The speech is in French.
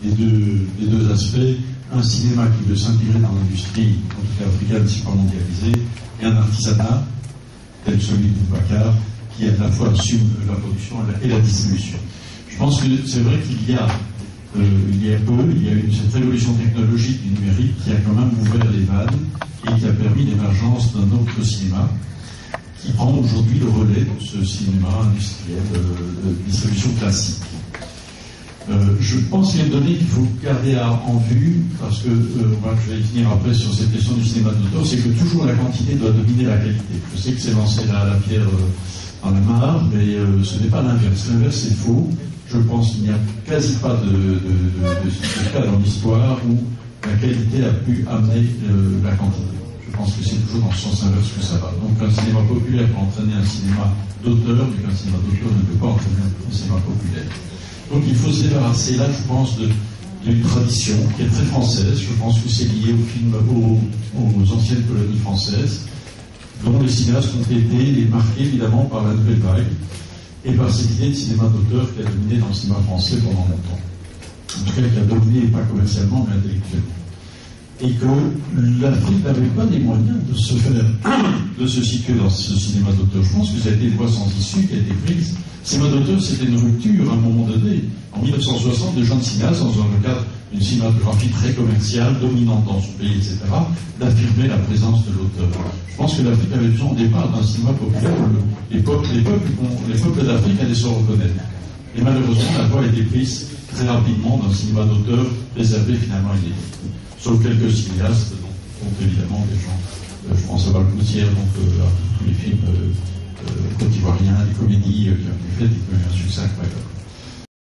les deux aspects, un cinéma qui veut s'intégrer dans l'industrie, en tout cas africaine, si pas mondialisée, et un artisanat, tel celui de Boubacar, qui à la fois assume la production et la distribution. Je pense que c'est vrai qu'il y a eu cette révolution technologique du numérique qui a quand même ouvert les vannes et qui a permis l'émergence d'un autre cinéma qui prend aujourd'hui le relais de ce cinéma industriel de distribution classique. Je pense qu'il y a une donnée qu'il faut garder en vue, parce que je vais finir après sur cette question du cinéma d'auteur, c'est que toujours la quantité doit dominer la qualité. Je sais que c'est lancer la pierre dans la mare, mais ce n'est pas l'inverse. L'inverse, c'est faux. Je pense qu'il n'y a quasi pas de cas dans l'histoire où la qualité a pu amener la quantité. Je pense que c'est toujours dans le sens inverse que ça va. Donc un cinéma populaire peut entraîner un cinéma d'auteur, mais qu'un cinéma d'auteur ne peut pas entraîner un cinéma populaire. Donc il faut se débarrasser là, je pense, d'une tradition qui est très française. Je pense que c'est lié aux anciennes colonies françaises, dont les cinéastes ont été marqués évidemment par la nouvelle vague et par cette idée de cinéma d'auteur qui a dominé dans le cinéma français pendant longtemps. En tout cas, qui a dominé, pas commercialement, mais intellectuellement. Et que l'Afrique n'avait pas les moyens de se situer dans ce cinéma d'auteur. Je pense que ça a été une voie sans issue qui a été prise. Le cinéma d'auteur, c'était une rupture à un moment donné. En 1960, des jeunes cinéastes, dans le cadre d'une cinématographie très commerciale, dominante dans son pays, etc., d'affirmer la présence de l'auteur. Je pense que l'Afrique avait besoin au départ d'un cinéma populaire où les peuples d'Afrique allaient se reconnaître. Et malheureusement, la voie a été prise très rapidement d'un cinéma d'auteur réservé finalement à une élite. Sauf quelques cinéastes, donc évidemment des gens, je pense à Balcoutière, donc tous les films côte ivoiriens, les comédies qui ont été faites et qui ont eu un succès incroyable.